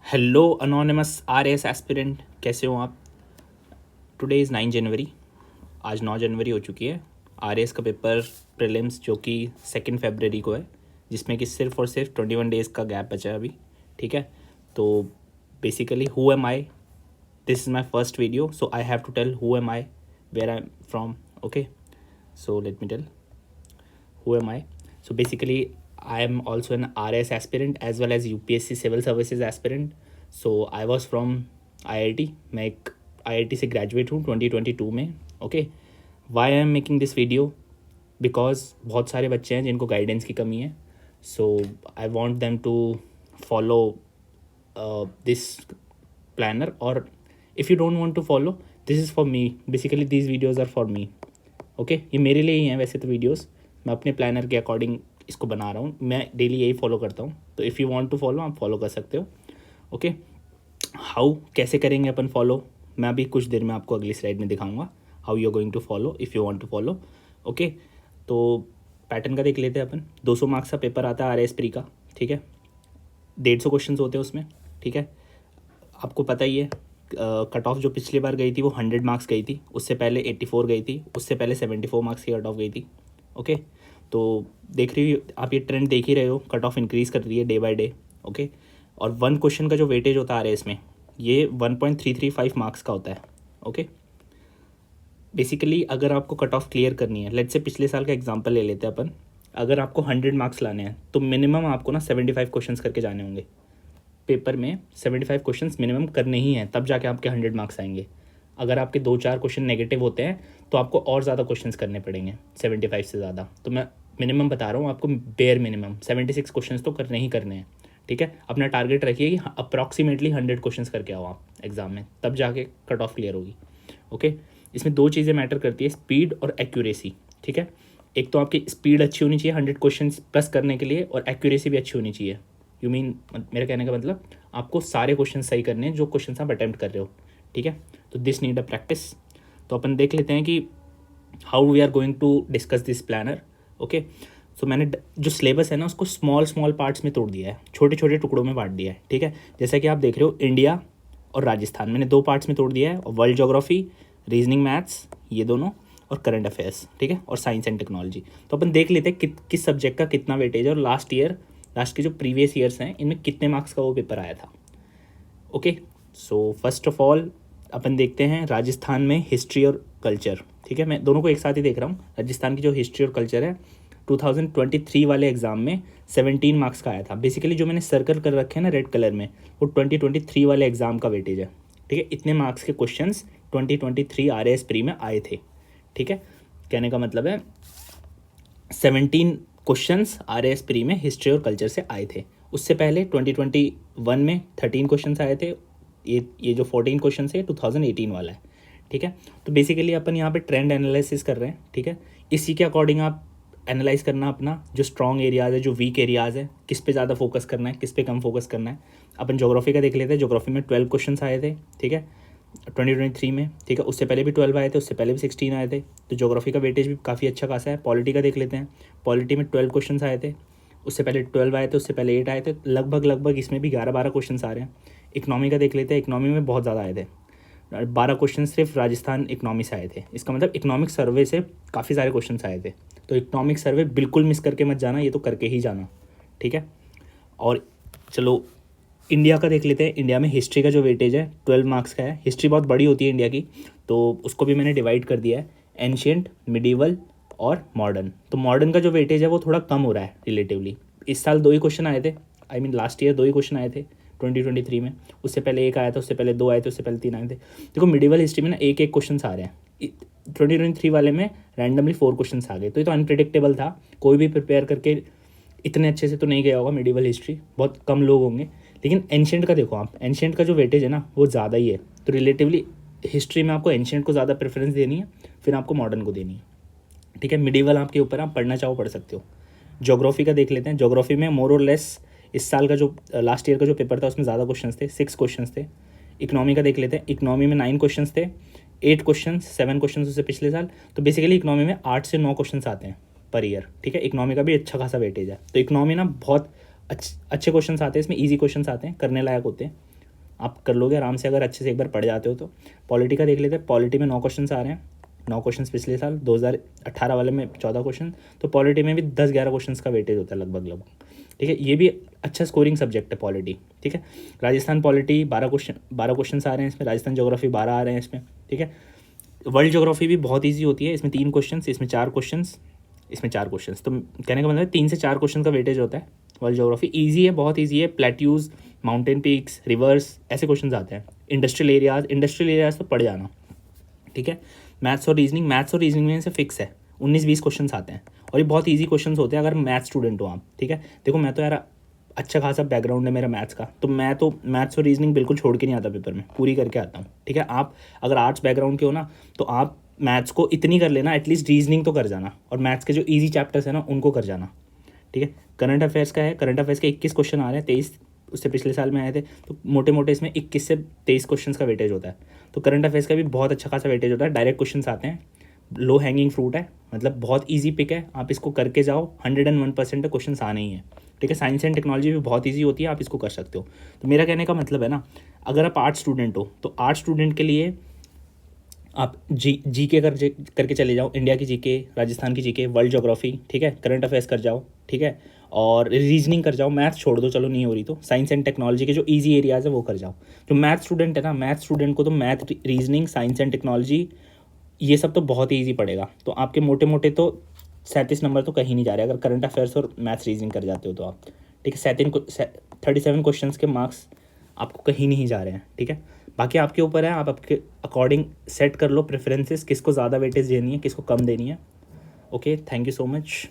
Hello anonymous RS aspirant, कैसे हो आप। टुडे इज़ 9 जनवरी, आज 9 जनवरी हो चुकी है। RS का पेपर प्रीलिम्स जो कि 2 फरवरी को है, जिसमें कि सिर्फ और सिर्फ 21 डेज़ का गैप बचा है अभी। ठीक है, तो basically who am I, this is my first video, so I have to tell who am I, where I am from. Okay, so let me tell who am I. So basically I am also an RS aspirant as well as UPSC civil services aspirant. So I was from IIT, मैं एक IIT से graduate हूँ 2022 में। Okay, why I am making this video, because बहुत सारे बच्चे हैं जिनको गाइडेंस की कमी है। So I want them to follow this planner, और if you don't want to follow, this is for me. Basically these videos are for me. Okay, ये मेरे लिए ही हैं वैसे तो वीडियोज़, मैं अपने प्लानर के अकॉर्डिंग इसको बना रहा हूँ। मैं डेली यही फॉलो करता हूँ, तो if you want to follow आप फॉलो कर सकते हो। ओके, हाउ कैसे करेंगे अपन फॉलो, मैं अभी कुछ देर में आपको अगली स्लाइड में दिखाऊंगा how you are going to follow if you want to follow. Okay, तो पैटर्न का देख लेते हैं अपन। 200 मार्क्स का पेपर आता है RS प्री का। ठीक है, 150 क्वेश्चन होते हैं उसमें। ठीक है, आपको पता ही है कट ऑफ जो पिछली बार गई थी वो 100 मार्क्स गई थी, उससे पहले 84 गई थी, उससे पहले 74 मार्क्स की कट ऑफ गई थी। ओके, तो देख रही हो आप, ये ट्रेंड देख ही रहे हो, कट ऑफ इंक्रीज़ कर रही है डे बाय डे। ओके, और 1 क्वेश्चन का जो वेटेज होता है RS में, ये 1.335 मार्क्स का होता है। ओके, बेसिकली अगर आपको कट ऑफ क्लियर करनी है, लेट्स से पिछले साल का एग्जांपल ले लेते हैं अपन। अगर आपको 100 मार्क्स लाने हैं तो मिनिमम आपको ना 75 क्वेश्चंस करके जाने होंगे पेपर में। 75 क्वेश्चंस मिनिमम करने ही हैं, तब जाके आपके 100 मार्क्स आएंगे। अगर आपके 2-4 क्वेश्चन नेगेटिव होते हैं तो आपको और ज़्यादा क्वेश्चंस करने पड़ेंगे 75 से ज़्यादा। तो मैं मिनिमम बता रहा हूँ आपको, बेयर मिनिमम 76 क्वेश्चंस तो करने ही करने हैं। ठीक है, अपना टारगेट रखिए कि अप्रॉक्सीमेटली 100 क्वेश्चंस करके आओ आप एग्ज़ाम में, तब जाके कट ऑफ क्लियर होगी। ओके, इसमें 2 चीज़ें मैटर करती है, स्पीड और एक्यूरेसी। ठीक है, एक तो आपकी स्पीड अच्छी होनी चाहिए 100 क्वेश्चन प्लस करने के लिए, और एक्यूरेसी भी अच्छी होनी चाहिए। यू मीन, मेरा कहने का मतलब आपको सारे क्वेश्चन सही करने हैं जो क्वेश्चन आप अटैम्प्ट कर रहे हो। ठीक है, तो दिस नीड अ प्रैक्टिस। तो अपन देख लेते हैं कि how we are going to discuss this planner. Okay, so मैंने जो सिलेबस है ना उसको स्मॉल स्मॉल पार्ट्स में तोड़ दिया है, छोटे छोटे टुकड़ों में बांट दिया है। ठीक है, जैसा कि आप देख रहे हो, इंडिया और राजस्थान मैंने 2 पार्ट्स में तोड़ दिया है, और वर्ल्ड ज्योग्राफी, रीजनिंग, मैथ्स, ये दोनों, और करंट अफेयर्स। ठीक है, और साइंस एंड टेक्नोलॉजी। तो अपन देख लेते हैं किस सब्जेक्ट का कितना वेटेज है, और लास्ट के जो प्रीवियस ईयर्स हैं इनमें कितने मार्क्स का वो पेपर आया था। Okay, so first of all अपन देखते हैं राजस्थान में हिस्ट्री और कल्चर। ठीक है, मैं दोनों को एक साथ ही देख रहा हूँ। राजस्थान की जो हिस्ट्री और कल्चर है, 2023 वाले एग्जाम में 17 मार्क्स का आया था। बेसिकली जो मैंने सर्कल कर रखे हैं ना रेड कलर में, वो 2023 वाले एग्जाम का वेटेज है। ठीक है, इतने मार्क्स के क्वेश्चंस 2023 RS प्री में आए थे। ठीक है, कहने का मतलब है 17 क्वेश्चंस RS प्री में हिस्ट्री और कल्चर से आए थे। उससे पहले 2021 में 13 क्वेश्चंस आए थे। ये जो 14 क्वेश्चन है 2018 वाला है। ठीक है, तो बेसिकली अपन यहाँ पे ट्रेंड एनालिसिस कर रहे हैं। ठीक है, इसी के अकॉर्डिंग आप एनालाइज करना अपना जो स्ट्रॉन्ग एरियाज़ है, जो वीक एरियाज़ है, किस पे ज़्यादा फोकस करना है, किस पे कम फोकस करना है। अपन ज्योग्राफी का देख लेते हैं। ज्योग्राफी में 12 क्वेश्चन आए थे। ठीक है, 2023 में। ठीक है, उससे पहले भी 12 आए थे, उससे पहले भी 16 आए थे। तो ज्योग्राफी का वेटेज भी काफ़ी अच्छा खासा है। पॉलिटी का देख लेते हैं। पॉलिटी में 12 क्वेश्चन आए थे, उससे पहले 12 आए थे, उससे पहले 8 आए थे। लगभग इसमें भी 11-12 क्वेश्चन आ रहे हैं। इकनॉमी का देख लेते हैं। इकनॉमी में बहुत ज़्यादा आए थे, 12 क्वेश्चन सिर्फ राजस्थान इकनॉमी से आए थे। इसका मतलब इकनॉमिक सर्वे से काफ़ी सारे क्वेश्चन आए थे। तो इकनॉमिक सर्वे बिल्कुल मिस करके मत जाना, ये तो करके ही जाना। ठीक है, और चलो इंडिया का देख लेते हैं। इंडिया में हिस्ट्री का जो वेटेज है 12 मार्क्स का है। हिस्ट्री बहुत बड़ी होती है इंडिया की, तो उसको भी मैंने डिवाइड कर दिया है, एंशियंट, मिडीवल और मॉडर्न। तो मॉडर्न का जो वेटेज है वो थोड़ा कम हो रहा है रिलेटिवली। इस साल 2 ही क्वेश्चन आए थे, I mean last year 2 he question आए थे 2023 में। उससे पहले 1 आया था, उससे पहले 2 आए थे, उससे पहले 3 आए थे। देखो मिडीवल हिस्ट्री में ना एक क्वेश्चन आ रहे हैं। 2023 वाले में रैंडमली 4 क्वेश्चन आ गए, तो ये तो अनप्रिडिक्टेबल था। कोई भी प्रिपेयर करके इतने अच्छे से तो नहीं गया होगा मिडीवल हिस्ट्री, बहुत कम लोग होंगे। लेकिन एंशियंट का देखो आप, एंशियंट का जो वेटेज है ना वो ज़्यादा ही है। तो रिलेटिवली हिस्ट्री में आपको एंशियंट को ज़्यादा प्रेफरेंस देनी है, फिर आपको मॉडर्न को देनी है। ठीक है, मिडीवल आपके ऊपर, आप पढ़ना चाहो पढ़ सकते हो। ज्योग्राफी का देख लेते हैं। ज्योग्राफी में मोर और लेस इस साल का जो लास्ट ईयर का जो पेपर था उसमें ज़्यादा क्वेश्चन थे, 6 क्वेश्चन थे। इकनॉमी का देख लेते हैं। इकनॉमी में 9 क्वेश्चन थे, 8 क्वेश्चन, 7 क्वेश्चन उससे पिछले साल। तो बेसिकली इकनॉमी में 8 से 9 क्वेश्चन आते हैं पर ईयर। ठीक है, इकनॉमी का भी अच्छा खासा वेटेज है। तो इकनॉमी ना बहुत अच्छे क्वेश्चन आते हैं इसमें, ईजी क्वेश्चन आते हैं, करने लायक होते हैं। आप कर लोगे आराम से अगर अच्छे से एक बार पढ़ जाते हो तो। पॉलिटी का देख लेते हैं। पॉलिटी में 9 क्वेश्चन आ रहे हैं, 9 क्वेश्चन पिछले साल 2018 वाले में 14 क्वेश्चन, तो पॉलिटी में भी 10-11 क्वेश्चन का वेटेज होता है लगभग। ठीक है, ये भी अच्छा स्कोरिंग सब्जेक्ट है पॉलिटी। ठीक है, राजस्थान पॉलिटी 12 क्वेश्चन आ रहे हैं इसमें, राजस्थान ज्योग्राफी 12 आ रहे हैं इसमें। ठीक है, वर्ल्ड ज्योग्राफी भी बहुत ईजी होती है, इसमें 3 क्वेश्चन, इसमें 4 क्वेश्चन, इसमें 4 क्वेश्चन, तो कहने का मतलब है 3 से 4 क्वेश्चन का वेटेज होता है। वर्ल्ड ज्योग्राफी ईजी है, बहुत ईजी है। प्लेट्यूज, माउंटेन पीक्स, रिवर्स, ऐसे क्वेश्चन आते हैं। इंडस्ट्रियल एरियाज तो पढ़ जाना। ठीक है, मैथ्स और रीजनिंग में से फिक्स है 19-20 क्वेश्चन आते हैं, और ये बहुत ईजी क्वेश्चन होते हैं अगर मैथ्स स्टूडेंट हो आप। ठीक है, देखो मैं तो यार अच्छा खासा बैकग्राउंड है मेरा मैथ्स का, तो मैं तो मैथ्स और रीजनिंग बिल्कुल छोड़ के नहीं आता पेपर में, पूरी करके आता हूँ। ठीक है, आप अगर आर्ट्स बैकग्राउंड के हो ना, तो आप मैथ्स को इतनी कर लेना, एटलीस्ट रीजनिंग तो कर जाना, और मैथ्स के जो ईजी चैप्टर्स हैं ना उनको कर जाना। ठीक है, करंट अफेयर्स का है, करंट अफेयर्स के 21 क्वेश्चन आ रहे हैं, 23 उससे पिछले साल में आए थे, तो मोटे मोटे इसमें 21 से 23 क्वेश्चन का वेटेज होता है। तो करंट अफेयर्स का भी बहुत अच्छा खासा वेटेज होता है, डायरेक्ट क्वेश्चन आते हैं, लो हैंगिंग फ्रूट है, मतलब बहुत ईजी पिक है, आप इसको करके जाओ, 101% क्वेश्चन आने ही है। ठीक है, साइंस एंड टेक्नोलॉजी भी बहुत ईजी होती है, आप इसको कर सकते हो। तो मेरा कहने का मतलब है ना, अगर आप आर्ट्स स्टूडेंट हो तो आर्ट्स स्टूडेंट के लिए आप जीके करके चले जाओ, इंडिया की जीके, राजस्थान की जीके, वर्ल्ड ज्योग्राफी। ठीक है, करंट अफेयर्स कर जाओ। ठीक है, और रीजनिंग कर जाओ, मैथ्स छोड़ दो, चलो नहीं हो रही तो साइंस एंड टेक्नोलॉजी के जो इजी एरियाज है वो कर जाओ। जो मैथ स्टूडेंट है ना, मैथ स्टूडेंट को तो math, reasoning, science and technology ये सब तो बहुत ही ईजी पड़ेगा, तो आपके मोटे मोटे तो 37 नंबर तो कहीं नहीं जा रहे अगर करंट अफेयर्स और मैथ्स रीजनिंग कर जाते हो तो आप। ठीक है, 37 क्वेश्चंस के मार्क्स आपको कहीं नहीं जा रहे हैं। ठीक है, बाकी आपके ऊपर है, आप आपके अकॉर्डिंग सेट कर लो प्रेफरेंसेस, किसको ज़्यादा वेटेज देनी है, किसको कम देनी है। Okay, thank you so much.